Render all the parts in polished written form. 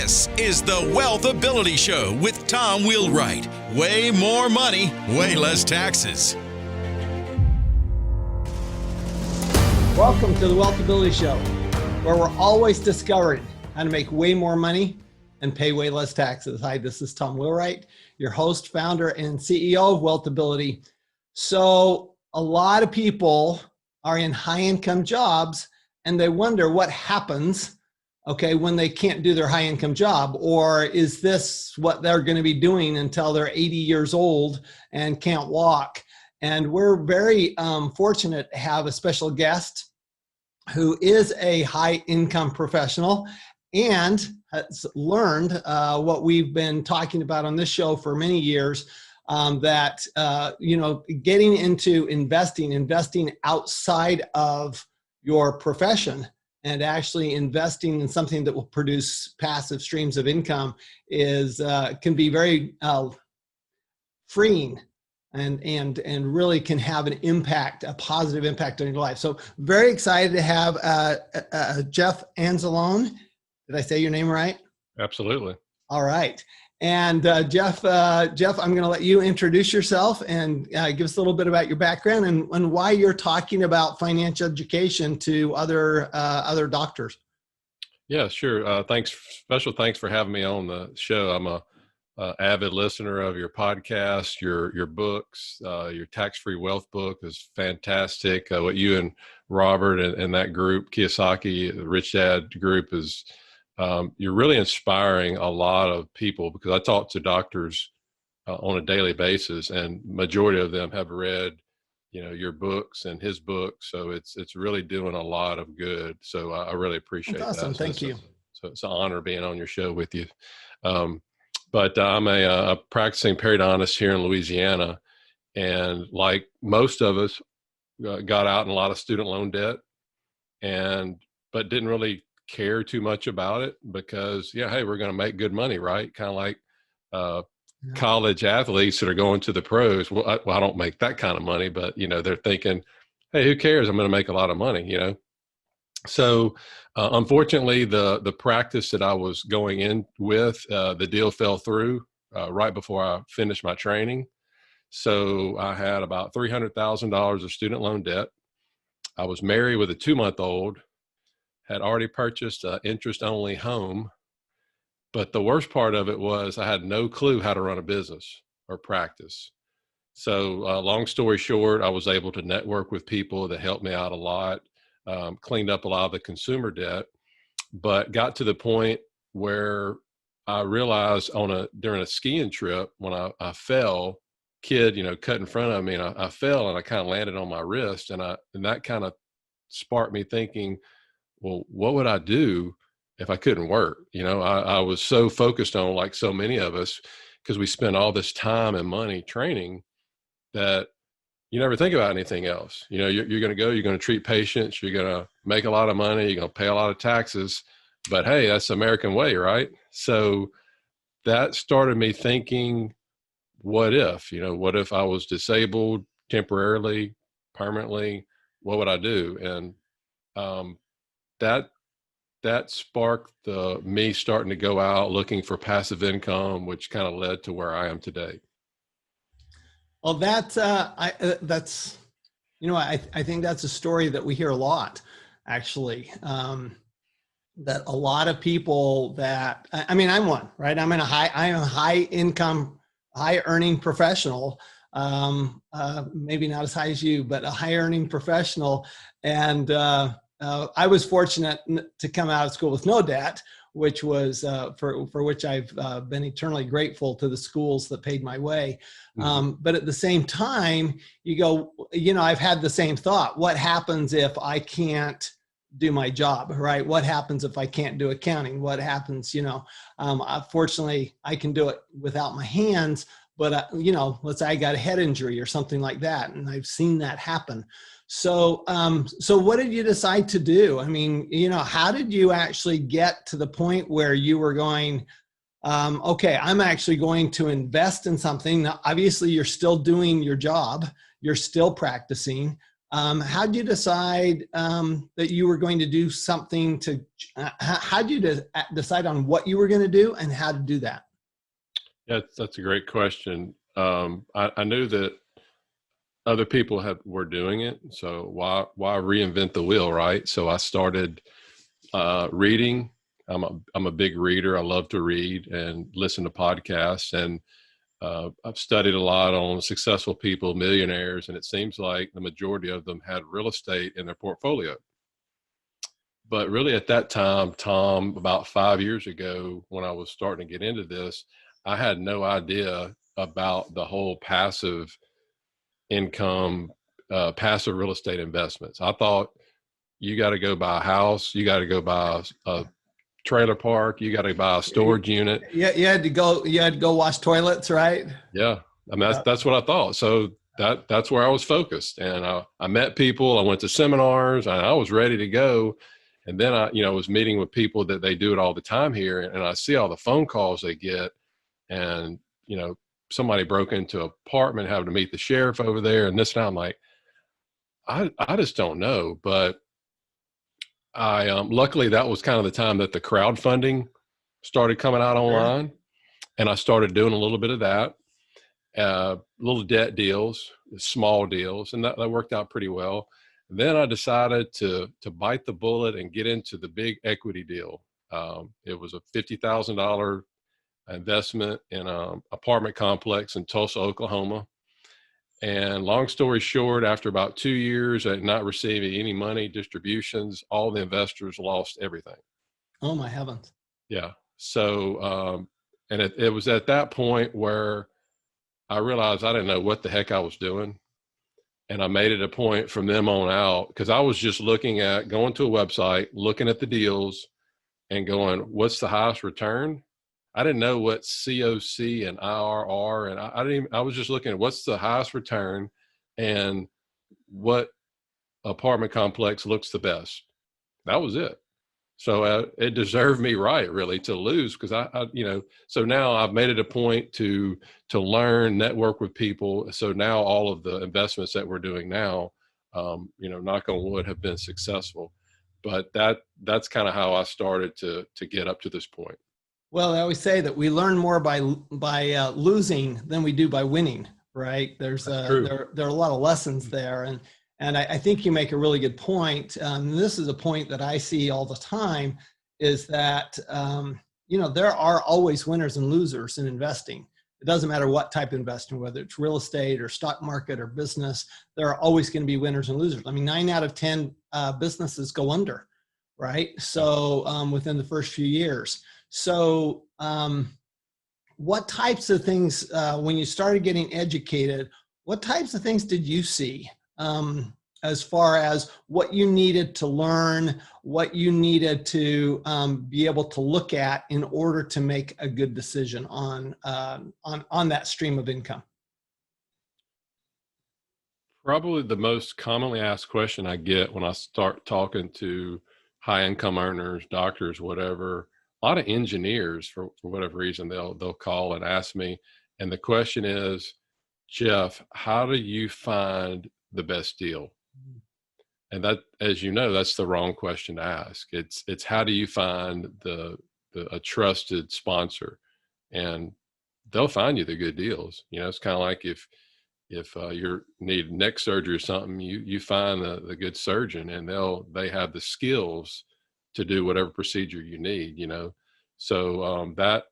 This is the Wealth Ability Show with Tom Wheelwright. Way more money, way less taxes. Welcome to the Wealth Ability Show, where we're always discovering how to make way more money and pay way less taxes. Hi, this is Tom Wheelwright, your host, founder, and CEO of Wealth Ability. So a lot of people are in high-income jobs, and they wonder what happens when they can't do their high income job, or is this what they're going to be doing until they're 80 years old and can't walk? And we're very fortunate to have a special guest who is a high income professional and has learned what we've been talking about on this show for many years, that getting into investing outside of your profession and actually investing in something that will produce passive streams of income can be very freeing and really can have a positive impact on your life. So very excited to have Jeff Anzalone. Did I say your name right? Absolutely. All right. And Jeff, I'm going to let you introduce yourself and give us a little bit about your background and why you're talking about financial education to other doctors. Yeah, sure. Special thanks for having me on the show. I'm a avid listener of your podcast, your books. Your tax-free wealth book is fantastic. What you and Robert and that group, Kiyosaki, the Rich Dad group, is you're really inspiring a lot of people, because I talk to doctors on a daily basis, and majority of them have read, your books and his book. So it's really doing a lot of good. So I really appreciate That's awesome. that. Thank you. So it's an honor being on your show with you. But I'm a practicing periodontist here in Louisiana, and like most of us, got out in a lot of student loan debt, but didn't really care too much about it because, hey, we're going to make good money, right? Kind of like college athletes that are going to the pros. Well, I don't make that kind of money, but they're thinking, hey, who cares? I'm going to make a lot of money, So unfortunately, the practice that I was going in with, the deal fell through right before I finished my training. So I had about $300,000 of student loan debt. I was married with a 2-month-old, had already purchased an interest-only home. But the worst part of it was I had no clue how to run a business or practice. So long story short, I was able to network with people that helped me out a lot, cleaned up a lot of the consumer debt, but got to the point where I realized during a skiing trip when I fell, kid, cut in front of me, and I fell and I kind of landed on my wrist, and that kind of sparked me thinking, well, what would I do if I couldn't work? I was so focused on, like so many of us, because we spend all this time and money training, that you never think about anything else. You're going to go, you're going to treat patients, you're going to make a lot of money, you're going to pay a lot of taxes, but hey, that's the American way, right? So that started me thinking, what if I was disabled temporarily, permanently, what would I do? And that sparked me starting to go out looking for passive income, which kind of led to where I am today. Well, I think that's a story that we hear a lot, actually. That a lot of people I'm one, right? I'm a high income, high earning professional. Maybe not as high as you, but a high earning professional. And I was fortunate to come out of school with no debt, which was for which I've been eternally grateful to the schools that paid my way. But at the same time, I've had the same thought. What happens if I can't do my job, right? What happens if I can't do accounting? What happens, fortunately, I can do it without my hands, but, let's say I got a head injury or something like that. And I've seen that happen. So what did you decide to do? I mean, how did you actually get to the point where you were going, okay, I'm actually going to invest in something. Now, obviously you're still doing your job. You're still practicing, How'd you decide that you were going to do something to, how'd you decide on what you were going to do and how to do that? Yeah, that's a great question. I knew that other people were doing it, so why reinvent the wheel, right? So I started reading. I'm a big reader. I love to read and listen to podcasts, and I've studied a lot on successful people, millionaires, and it seems like the majority of them had real estate in their portfolio. But really at that time, Tom, about 5 years ago, when I was starting to get into this, I had no idea about the whole passive income, passive real estate investments. I thought you got to go buy a house, you got to go buy a trailer park, you got to buy a storage unit. Yeah, you had to go wash toilets, right? Yeah, I mean that's what I thought. So that's where I was focused, and I met people. I went to seminars, and I was ready to go. And then I was meeting with people that they do it all the time here, and I see all the phone calls they get, and somebody broke into an apartment, having to meet the sheriff over there, and this and that. I'm like, I just don't know, but I luckily that was kind of the time that the crowdfunding started coming out online, and I started doing a little bit of that, little debt deals, small deals, and that worked out pretty well. And then I decided to bite the bullet and get into the big equity deal. It was a $50,000 investment in an apartment complex in Tulsa, Oklahoma. And long story short, after about 2 years at not receiving any money distributions, all the investors lost everything. Oh my heavens. Yeah. So, and it was at that point where I realized I didn't know what the heck I was doing. And I made it a point from them on out, because I was just looking at going to a website, looking at the deals and going, what's the highest return? I didn't know what COC and IRR, and I was just looking at what's the highest return and what apartment complex looks the best. That was it. So it deserved me right, really, to lose, because so now I've made it a point to learn, network with people. So now all of the investments that we're doing now, knock on wood, have been successful. But that's kind of how I started to get up to this point. Well, I always say that we learn more by losing than we do by winning, right? There are a lot of lessons there, and I think you make a really good point. This is a point that I see all the time, is that there are always winners and losers in investing. It doesn't matter what type of investing, whether it's real estate or stock market or business. There are always going to be winners and losers. I mean, 9 out of 10 businesses go under, right? So within the first few years. So what types of things, when you started getting educated, what types of things did you see as far as what you needed to learn, what you needed to be able to look at in order to make a good decision on that stream of income? Probably the most commonly asked question I get when I start talking to high income earners, doctors, whatever, a lot of engineers, for whatever reason, they'll call and ask me. And the question is, Jeff, how do you find the best deal? And that, as you know, that's the wrong question to ask. It's how do you find a trusted sponsor, and they'll find you the good deals. It's kind of like if you need neck surgery or something, you find the good surgeon, and they have the skills to do whatever procedure you need. So that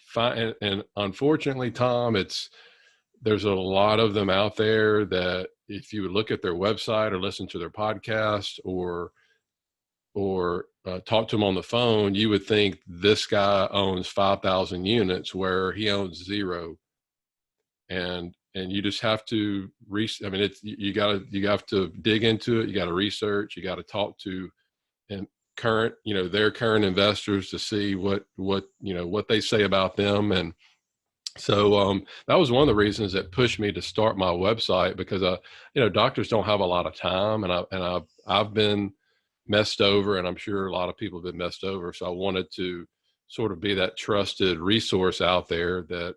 fine. And unfortunately, Tom, there's a lot of them out there that if you would look at their website or listen to their podcast or talk to them on the phone, you would think this guy owns 5,000 units where he owns 0. And you just have to you have to dig into it. You got to research, you got to talk to their current investors to see what they say about them. And so that was one of the reasons that pushed me to start my website, because doctors don't have a lot of time, and I've been messed over, and I'm sure a lot of people have been messed over. So I wanted to sort of be that trusted resource out there that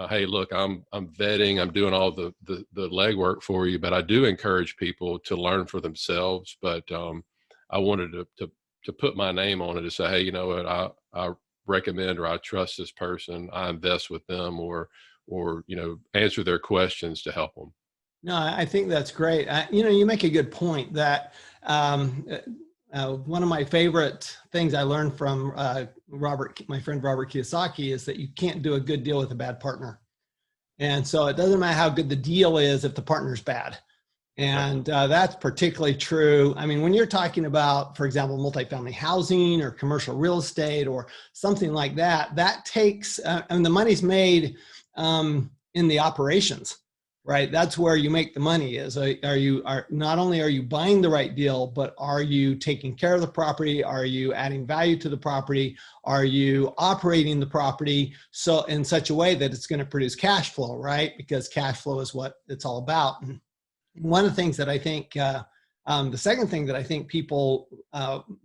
hey, look, I'm vetting, I'm doing all the legwork for you, but I do encourage people to learn for themselves. But I wanted to put my name on it to say, hey, you know what, I recommend or I trust this person, I invest with them, or answer their questions to help them. No, I think that's great. You make a good point that one of my favorite things I learned from my friend Robert Kiyosaki, is that you can't do a good deal with a bad partner. And so it doesn't matter how good the deal is if the partner's bad. And that's particularly true. I mean, when you're talking about, for example, multifamily housing or commercial real estate or something like that, that takes, and the money's made in the operations, right? That's where you make the money is. Not only are you buying the right deal, but are you taking care of the property? Are you adding value to the property? Are you operating the property so in such a way that it's going to produce cash flow, right? Because cash flow is what it's all about. And one of the things that I think, the second thing that I think people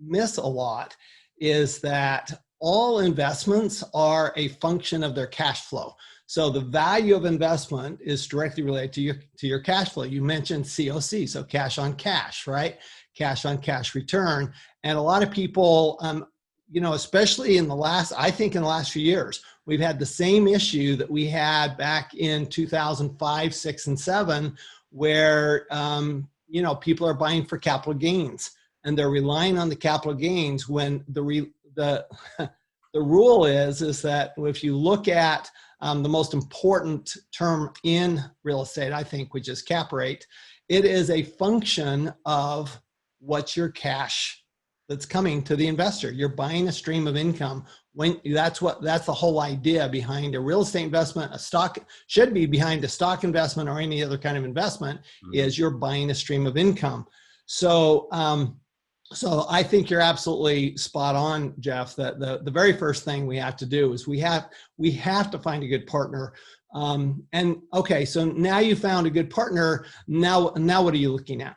miss a lot is that all investments are a function of their cash flow. So the value of investment is directly related to your cash flow. You mentioned COC, so cash on cash, right? Cash on cash return. And a lot of people, especially in the last few years, we've had the same issue that we had back in 2005, 6, and 7, where people are buying for capital gains, and they're relying on the capital gains when the rule is that if you look at the most important term in real estate, I think, which is cap rate, it is a function of what's your cash that's coming to the investor. You're buying a stream of income. That's the whole idea behind a real estate investment. A stock should be behind a stock investment or any other kind of investment, is you're buying a stream of income. So I think you're absolutely spot on, Jeff, that the very first thing we have to do is we have to find a good partner. And okay, so now you found a good partner. Now what are you looking at?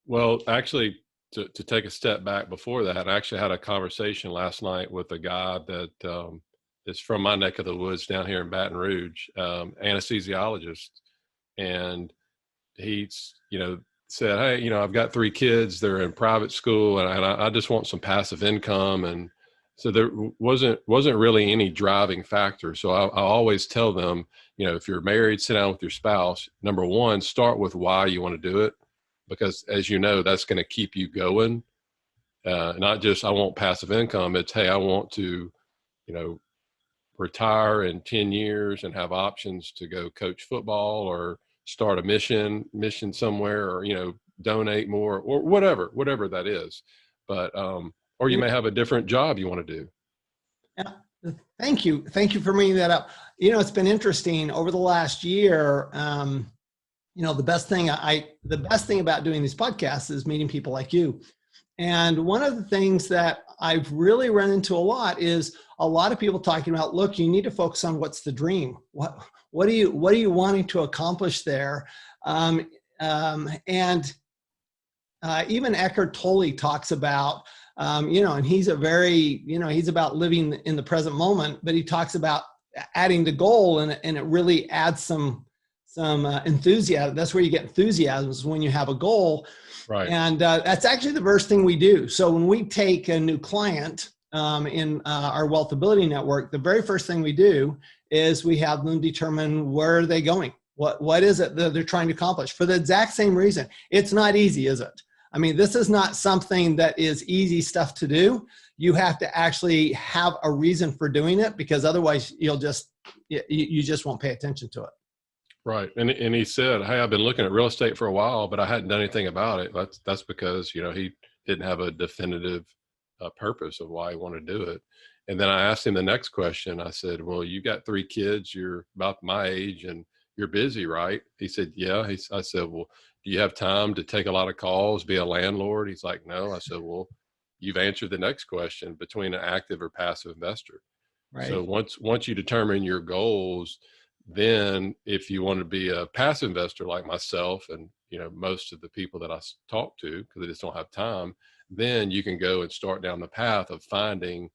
Well, actually, to take a step back before that, I actually had a conversation last night with a guy that is from my neck of the woods down here in Baton Rouge, anesthesiologist. And he's, said, hey, I've got 3 kids, they're in private school, and I just want some passive income. And so there wasn't really any driving factor. So I always tell them, if you're married, sit down with your spouse. Number one, start with why you want to do it, because as you know, that's going to keep you going. Not just, I want passive income. It's, hey, I want to, retire in 10 years and have options to go coach football or start a mission somewhere, or, donate more, or whatever that is. But, or you may have a different job you want to do. Yeah. Thank you for bringing that up. It's been interesting over the last year. The best thing about doing these podcasts is meeting people like you. And one of the things that I've really run into a lot is a lot of people talking about, look, you need to focus on what's the dream. What are you wanting to accomplish there? And even Eckhart Tolle talks about, and he's he's about living in the present moment, but he talks about adding the goal, and it really adds some enthusiasm. That's where you get enthusiasm, is when you have a goal. Right. And that's actually the first thing we do. So when we take a new client in our Wealth Ability Network, the very first thing we do is we have them determine where are they going. What is it that they're trying to accomplish, for the exact same reason. It's not easy, is it? I mean, this is not something that is easy stuff to do. You have to actually have a reason for doing it, because otherwise you just won't pay attention to it. Right. And he said, hey, I've been looking at real estate for a while, but I hadn't done anything about it. That's because, he didn't have a definitive purpose of why he wanted to do it. And then I asked him the next question. I said, well, you got 3 kids, you're about my age, and you're busy, right? He said, yeah. I said, well, do you have time to take a lot of calls, be a landlord? He's like, no. I said, well, you've answered the next question, between an active or passive investor. Right. So once you determine your goals, then if you want to be a passive investor like myself and most of the people that I talk to, because they just don't have time, then you can go and start down the path of finding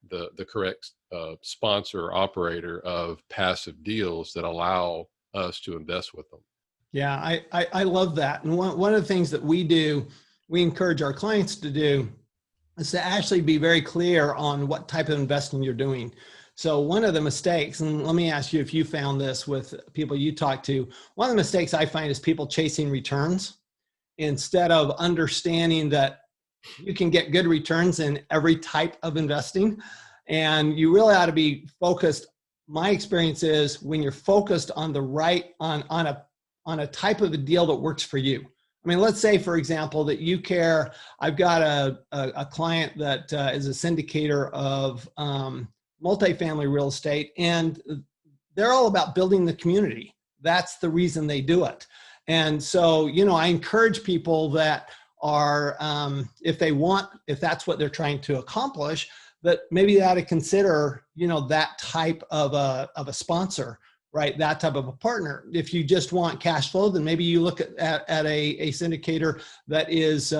the correct sponsor or operator of passive deals that allow us to invest with them. Yeah, I love that. And one of the things that we do, we encourage our clients to do, is to actually be very clear on what type of investing you're doing. So one of the mistakes, and let me ask you if you found this with people you talk to, one of the mistakes I find is people chasing returns instead of understanding that you can get good returns in every type of investing. And you really ought to be focused. My experience is when you're focused on the right, on a type of a deal that works for you. I mean, let's say, for example, that you care. I've got a client that is a syndicator of multifamily real estate, and they're all about building the community. That's the reason they do it. And so, I encourage people that are, if that's what they're trying to accomplish, that maybe they ought to consider, that type of a sponsor, right? That type of a partner. If you just want cash flow, then maybe you look at a syndicator that is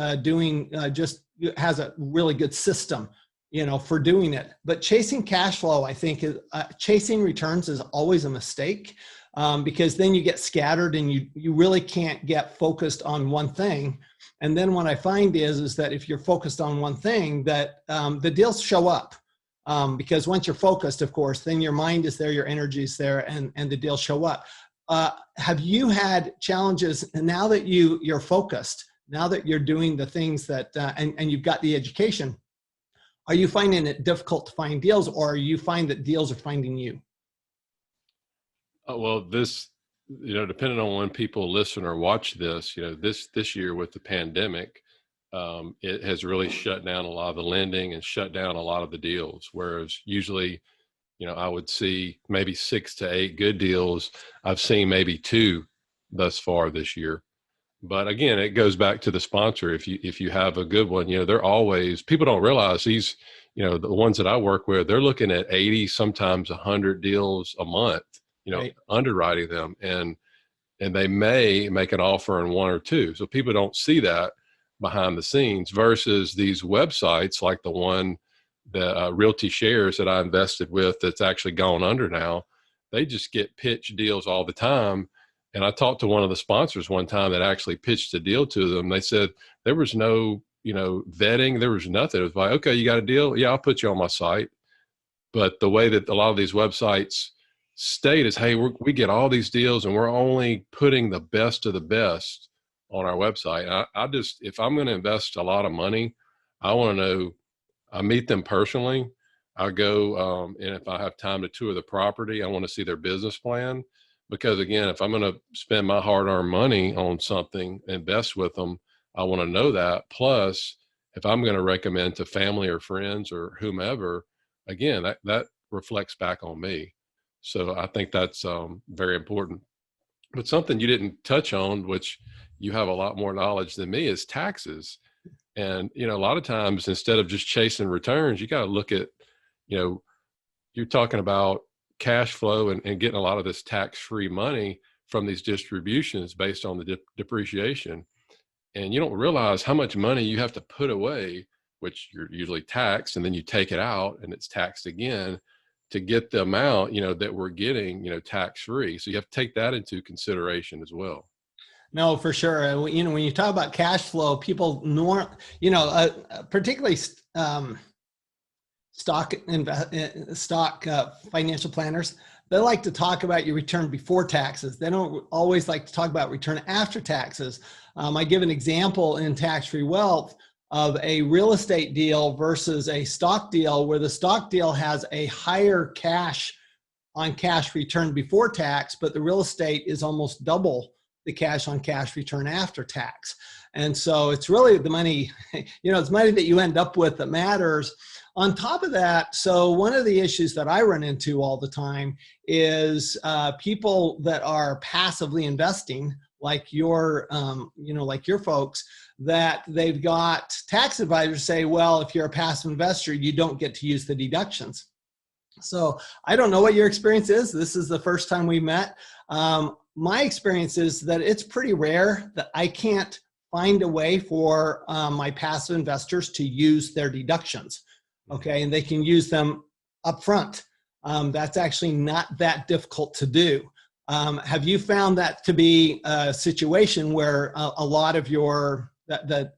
has a really good system, for doing it. But chasing cash flow, I think, chasing returns is always a mistake, because then you get scattered and you really can't get focused on one thing. And then what I find is that if you're focused on one thing, that the deals show up. Because once you're focused, of course, then your mind is there, your energy is there, and the deals show up. Have you had challenges now that you're focused, now that you're doing the things that, and you've got the education, are you finding it difficult to find deals, or you find that deals are finding you? Well, this, depending on when people listen or watch this, this year with the pandemic, it has really shut down a lot of the lending and shut down a lot of the deals. Whereas usually, I would see maybe 6 to 8 good deals. I've seen maybe 2 thus far this year. But again, it goes back to the sponsor. If you have a good one, they're always, people don't realize these, the ones that I work with, they're looking at 80, sometimes 100 deals a month, right, underwriting them. And they may make an offer in 1 or 2. So people don't see that behind the scenes, versus these websites like the one that Realty Shares that I invested with that's actually gone under now. They just get pitched deals all the time. And I talked to one of the sponsors one time that actually pitched a deal to them. They said there was no, vetting. There was nothing. It was like, okay, you got a deal? Yeah, I'll put you on my site. But the way that a lot of these websites state is, hey, we get all these deals and we're only putting the best of the best on our website. I just, if I'm going to invest a lot of money, I want to know, I meet them personally. I go, and if I have time to tour the property, I want to see their business plan. Because again, if I'm going to spend my hard-earned money on something, invest with them, I want to know that. Plus, if I'm going to recommend to family or friends or whomever, again, that reflects back on me. So I think that's very important. But something you didn't touch on, which you have a lot more knowledge than me, is taxes. And, a lot of times, instead of just chasing returns, you got to look at, you're talking about cash flow and getting a lot of this tax-free money from these distributions based on the depreciation. And you don't realize how much money you have to put away, which you're usually taxed, and then you take it out and it's taxed again to get the amount, that we're getting, tax-free. So you have to take that into consideration as well. No, for sure. When you talk about cash flow, people particularly stock financial planners, they like to talk about your return before taxes. They don't always like to talk about return after taxes. I give an example in Tax-Free Wealth of a real estate deal versus a stock deal, where the stock deal has a higher cash on cash return before tax, but the real estate is almost double the cash on cash return after tax. And so it's really the money, it's money that you end up with that matters. On top of that, so one of the issues that I run into all the time is people that are passively investing, like your folks, that they've got tax advisors say, well, if you're a passive investor, you don't get to use the deductions. So I don't know what your experience is. This is the first time we met. My experience is that it's pretty rare that I can't find a way for my passive investors to use their deductions. Okay, and they can use them upfront. That's actually not that difficult to do. Have you found that to be a situation where a lot of the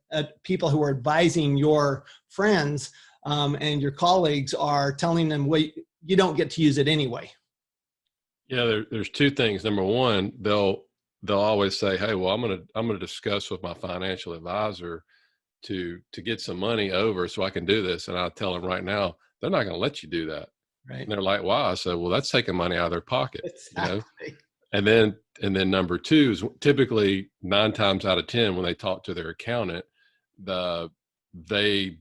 people who are advising your friends and your colleagues are telling them, well, you don't get to use it anyway? Yeah, there's two things. Number one, they'll always say, "Hey, well, I'm gonna discuss with my financial advisor to get some money over so I can do this." And I tell them right now, they're not going to let you do that. Right. And they're like, "Why?" I said, "Well, that's taking money out of their pocket." Exactly. And then number two is typically 9 times out of 10 when they talk to their accountant, they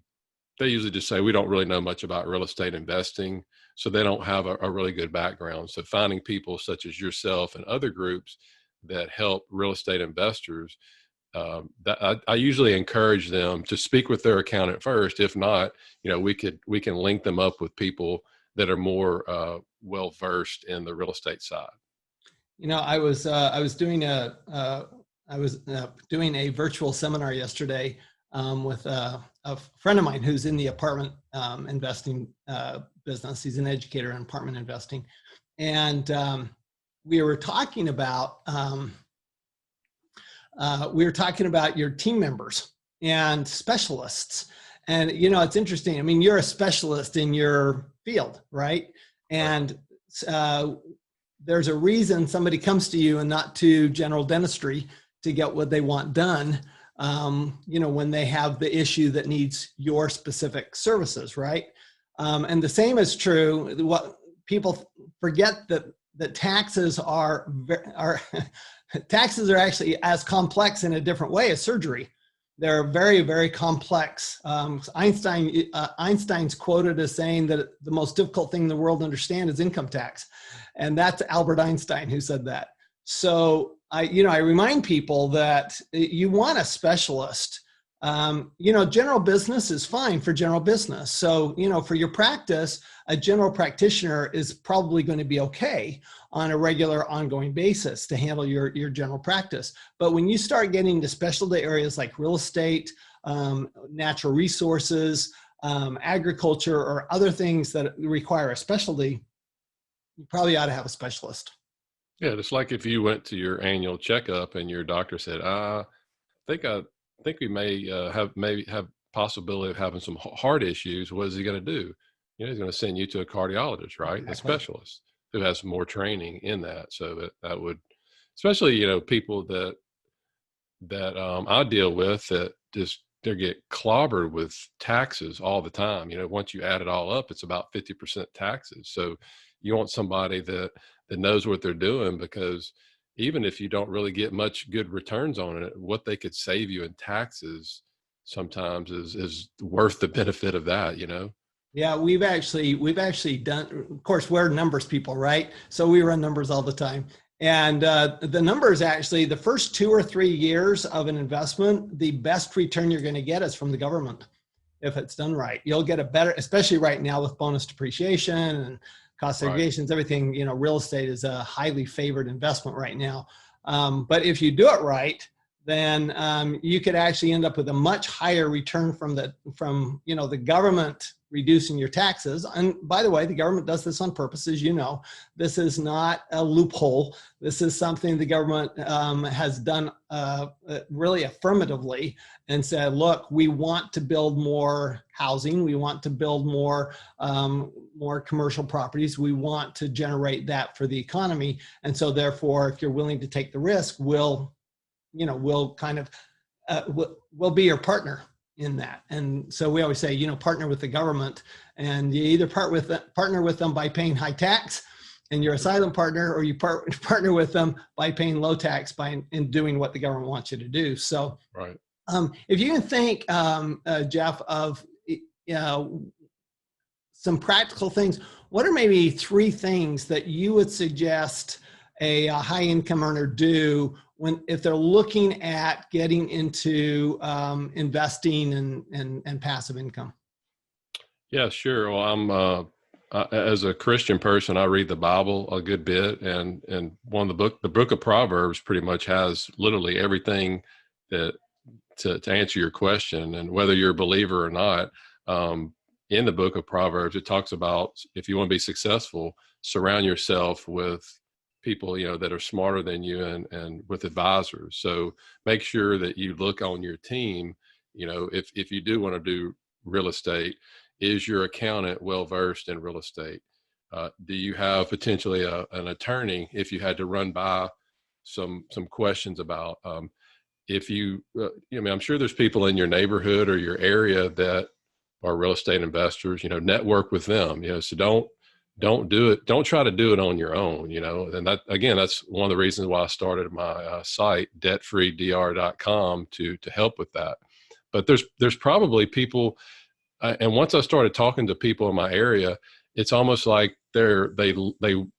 usually just say, "We don't really know much about real estate investing," so they don't have a really good background. So finding people such as yourself and other groups that help real estate investors, that I usually encourage them to speak with their accountant first. If not, we can link them up with people that are more well versed in the real estate side. I was doing a virtual seminar yesterday with a friend of mine who's in the apartment investing business. He's an educator in apartment investing, and we were talking about your team members and specialists. And it's interesting. I mean, you're a specialist in your field, right? And there's a reason somebody comes to you and not to general dentistry to get what they want done. When they have the issue that needs your specific services, right? And the same is true. What people forget that taxes are taxes are actually as complex in a different way as surgery. They're very, very complex. Einstein's quoted as saying that the most difficult thing in the world to understand is income tax. And that's Albert Einstein who said that. So I remind people that you want a specialist. General business is fine for general business. So, for your practice, a general practitioner is probably going to be okay on a regular ongoing basis to handle your general practice. But when you start getting to specialty areas like real estate, natural resources, agriculture, or other things that require a specialty, you probably ought to have a specialist. Yeah, it's like if you went to your annual checkup and your doctor said, I think we may have possibility of having some heart issues. What is he going to do? He's going to send you to a cardiologist, right? Exactly. A specialist who has more training in that. So that would, especially, people that I deal with that just, they get clobbered with taxes all the time. Once you add it all up, it's about 50% taxes. So you want somebody that knows what they're doing, because even if you don't really get much good returns on it, what they could save you in taxes sometimes is worth the benefit of that, Yeah, we've actually done, of course, we're numbers people, right? So we run numbers all the time. And the numbers actually, the first 2 or 3 years of an investment, the best return you're going to get is from the government. If it's done right, you'll get a better, especially right now with bonus depreciation and cost segregations, everything, real estate is a highly favored investment right now. But if you do it right, then you could actually end up with a much higher return from the government reducing your taxes. And by the way, the government does this on purpose, as you know. This is not a loophole. This is something the government has done really affirmatively and said, look, we want to build more housing. We want to build more commercial properties. We want to generate that for the economy. And so therefore, if you're willing to take the risk, we'll kind of, we'll be your partner in that. And so we always say, partner with the government, and you either partner with them by paying high tax and you're a silent partner, or you partner with them by paying low tax in doing what the government wants you to do. So right. If you can think, Jeff, of some practical things, what are maybe 3 things that you would suggest a high income earner do if they're looking at getting into investing and passive income? Yeah, sure. Well, I'm as a Christian person, I read the Bible a good bit, and one of the book of Proverbs pretty much has literally everything that to answer your question. And whether you're a believer or not, in the book of Proverbs, it talks about if you want to be successful, surround yourself with people, that are smarter than you and with advisors. So make sure that you look on your team, if you do want to do real estate, is your accountant well-versed in real estate? Do you have potentially an attorney if you had to run by some questions about, if you, I'm sure there's people in your neighborhood or your area that are real estate investors, network with them, so don't do it. Don't try to do it on your own, and that, again, that's one of the reasons why I started my site, debtfreedr.com, to help with that. But there's probably people, and once I started talking to people in my area, it's almost like they're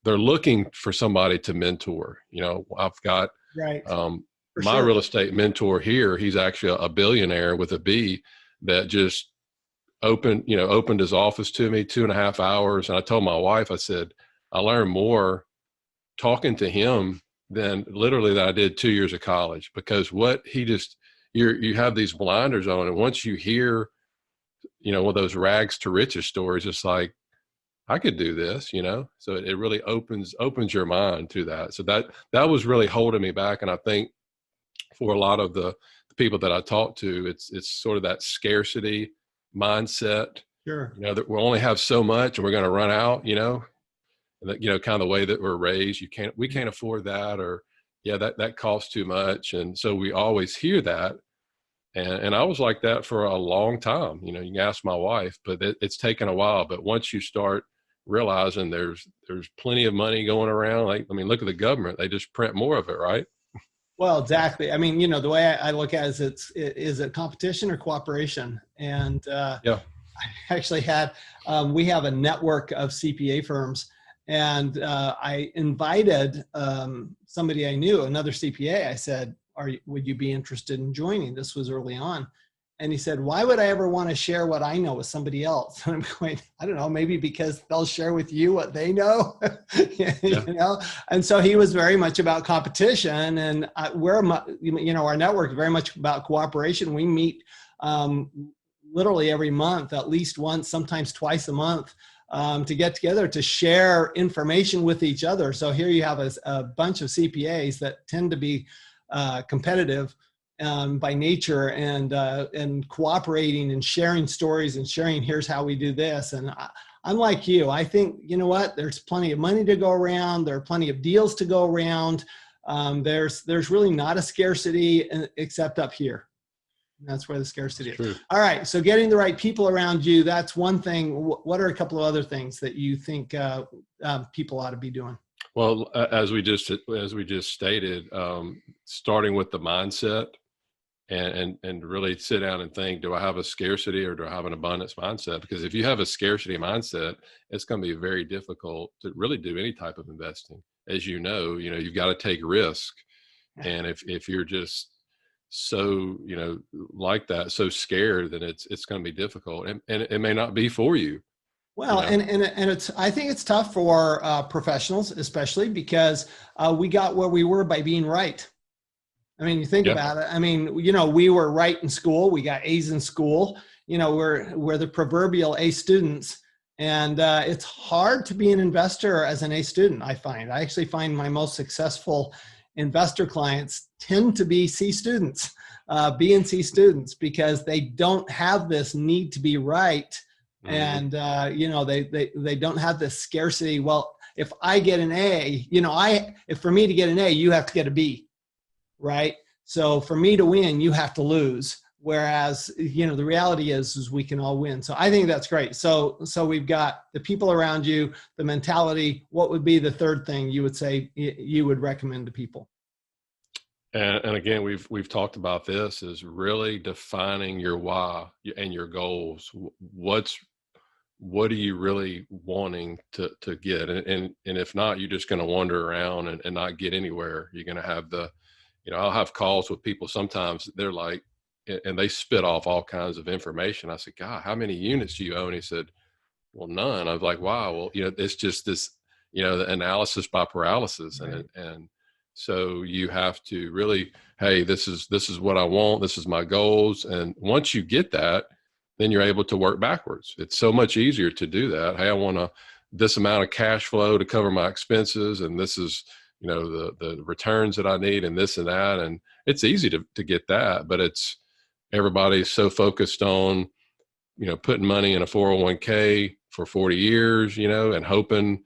looking for somebody to mentor. I've got, Right. my real estate mentor here. He's actually a billionaire with a B that just opened his office to me 2.5 hours. And I told my wife, I said, I learned more talking to him than literally that I did 2 years of college, because what he just, you have these blinders on. And once you hear, one of those rags to riches stories, it's like, I could do this, so it really opens your mind to that. So that was really holding me back. And I think for a lot of the people that I talk to, it's sort of that scarcity mindset. Sure. That we only have so much and we're going to run out, and that, kind of the way that we're raised, we can't afford that, or that costs too much. And so we always hear that. And I was like that for a long time. You can ask my wife, but it's taken a while. But once you start realizing there's plenty of money going around, look at the government, they just print more of it, right? Well, exactly. I mean, the way I look at it is it competition or cooperation? And I actually we have a network of CPA firms, and I invited somebody I knew, another CPA. I said, would you be interested in joining? This was early on. And he said, why would I ever want to share what I know with somebody else? And I'm going, I don't know, maybe because they'll share with you what they know, And so he was very much about competition, and our network is very much about cooperation. We meet literally every month, at least once, sometimes twice a month, to get together to share information with each other. So here you have a bunch of CPAs that tend to be competitive by nature, and cooperating and sharing stories and sharing, here's how we do this. And I'm like you. I think, there's plenty of money to go around. There are plenty of deals to go around. There's really not a scarcity except up here. And that's where the scarcity is. True. All right. So getting the right people around you, that's one thing. What are a couple of other things that you think people ought to be doing? Well, as we just stated, starting with the mindset, and really sit down and think, do I have a scarcity or do I have an abundance mindset? Because if you have a scarcity mindset, it's going to be very difficult to really do any type of investing. As you've got to take risk. And if you're just so, like that, so scared, then it's going to be difficult, and it may not be for you. Well, and I think it's tough for professionals, especially because we got where we were by being right. I mean, you think about it. I mean, we were right in school. We got A's in school. We're the proverbial A students, and it's hard to be an investor as an A student. I actually find my most successful investor clients tend to be C students, B and C students, because they don't have this need to be right. And, they don't have this scarcity. Well, if I get an A, if for me to get an A, you have to get a B, right? So for me to win, you have to lose. Whereas, the reality is we can all win. So I think that's great. So we've got the people around you, the mentality. What would be the third thing you would say you would recommend to people? And again, we've talked about this, is really defining your why and your goals. What are you really wanting to get? And if not, you're just going to wander around and not get anywhere. You're going to have I'll have calls with people. Sometimes they're like, and they spit off all kinds of information. I said, God, how many units do you own? He said, well, none. I was like, wow, well, it's just this, the analysis by paralysis. Right. And so you have to really, hey, this is what I want. This is my goals. And once you get that, then you're able to work backwards. It's so much easier to do that. Hey, I want this amount of cash flow to cover my expenses, and this is, the returns that I need, and this and that. And it's easy to get that, but everybody's so focused on, putting money in a 401k for 40 years, and hoping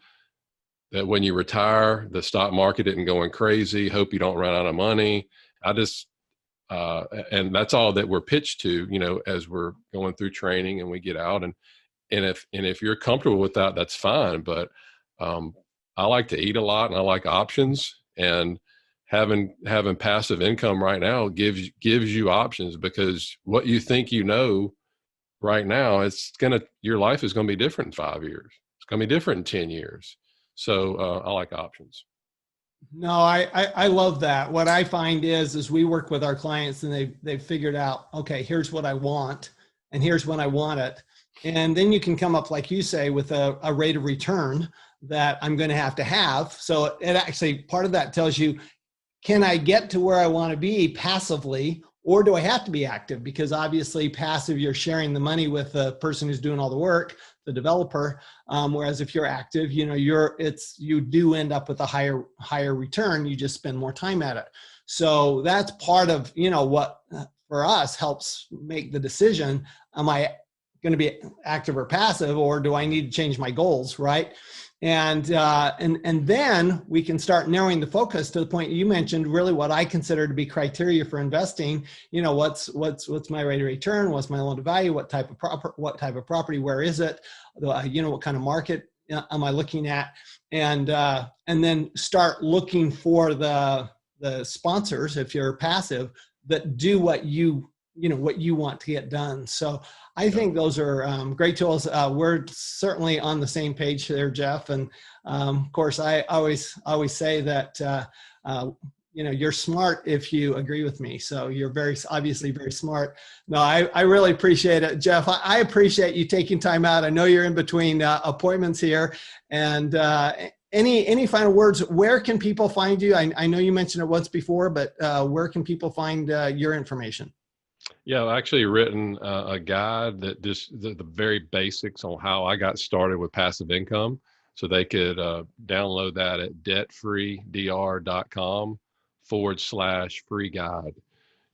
that when you retire, the stock market isn't going crazy, hope you don't run out of money. And that's all that we're pitched to, as we're going through training and we get out. And if you're comfortable with that, that's fine. But I like to eat a lot, and I like options, and having passive income right now gives you options, because what you think right now, your life is going to be different in 5 years. It's going to be different in 10 years. So I like options. No, I love that. What I find is we work with our clients, and they've figured out, okay, here's what I want, and here's when I want it. And then you can come up, like you say, with a rate of return that I'm going to have. So it actually, part of that tells you, can I get to where I want to be passively, or do I have to be active? Because obviously passive, you're sharing the money with the person who's doing all the work, the developer. Whereas if you're active, you do end up with a higher return. You just spend more time at it. So that's part of, what for us helps make the decision. Am I going to be active or passive, or do I need to change my goals? Right. And then we can start narrowing the focus to the point you mentioned, really what I consider to be criteria for investing. What's my rate of return? What's my loan to value? What type of property? Where is it? What kind of market am I looking at? And then start looking for the sponsors, if you're passive, that do what you want to get done. So I think those are great tools. We're certainly on the same page there, Jeff. And of course, I always say that, you're smart if you agree with me. So you're obviously very smart. No, I really appreciate it, Jeff. I appreciate you taking time out. I know you're in between appointments here. And any final words? Where can people find you? I know you mentioned it once before, but where can people find your information? Yeah, I've actually written a guide that just the very basics on how I got started with passive income. So they could download that at debtfreedr.com/free guide.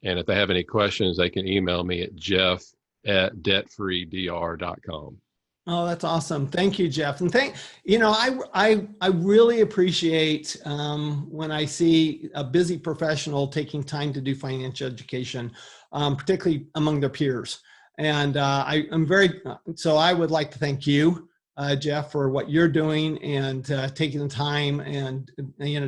And if they have any questions, they can email me at jeff@debtfreedr.com. Oh, that's awesome. Thank you, Jeff. And I really appreciate when I see a busy professional taking time to do financial education, particularly among their peers. And so I would like to thank you, Jeff, for what you're doing and taking the time and,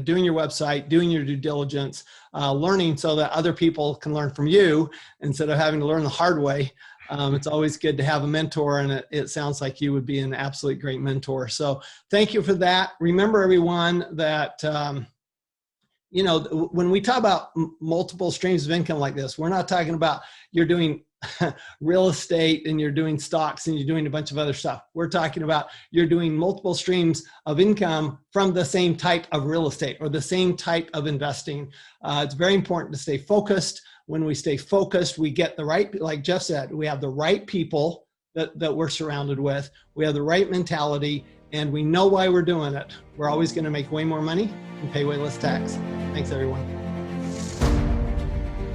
doing your website, doing your due diligence, learning so that other people can learn from you instead of having to learn the hard way. It's always good to have a mentor, and it sounds like you would be an absolute great mentor. So thank you for that. Remember, everyone, that, when we talk about multiple streams of income like this, we're not talking about you're doing real estate and you're doing stocks and you're doing a bunch of other stuff. We're talking about you're doing multiple streams of income from the same type of real estate or the same type of investing. It's very important to stay focused. When we stay focused, we get the right, like Jeff said, we have the right people that we're surrounded with. We have the right mentality, and we know why we're doing it. We're always going to make way more money and pay way less tax. Thanks, everyone.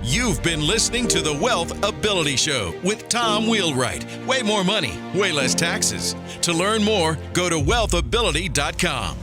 You've been listening to the Wealth Ability Show with Tom Wheelwright. Way more money, way less taxes. To learn more, go to wealthability.com.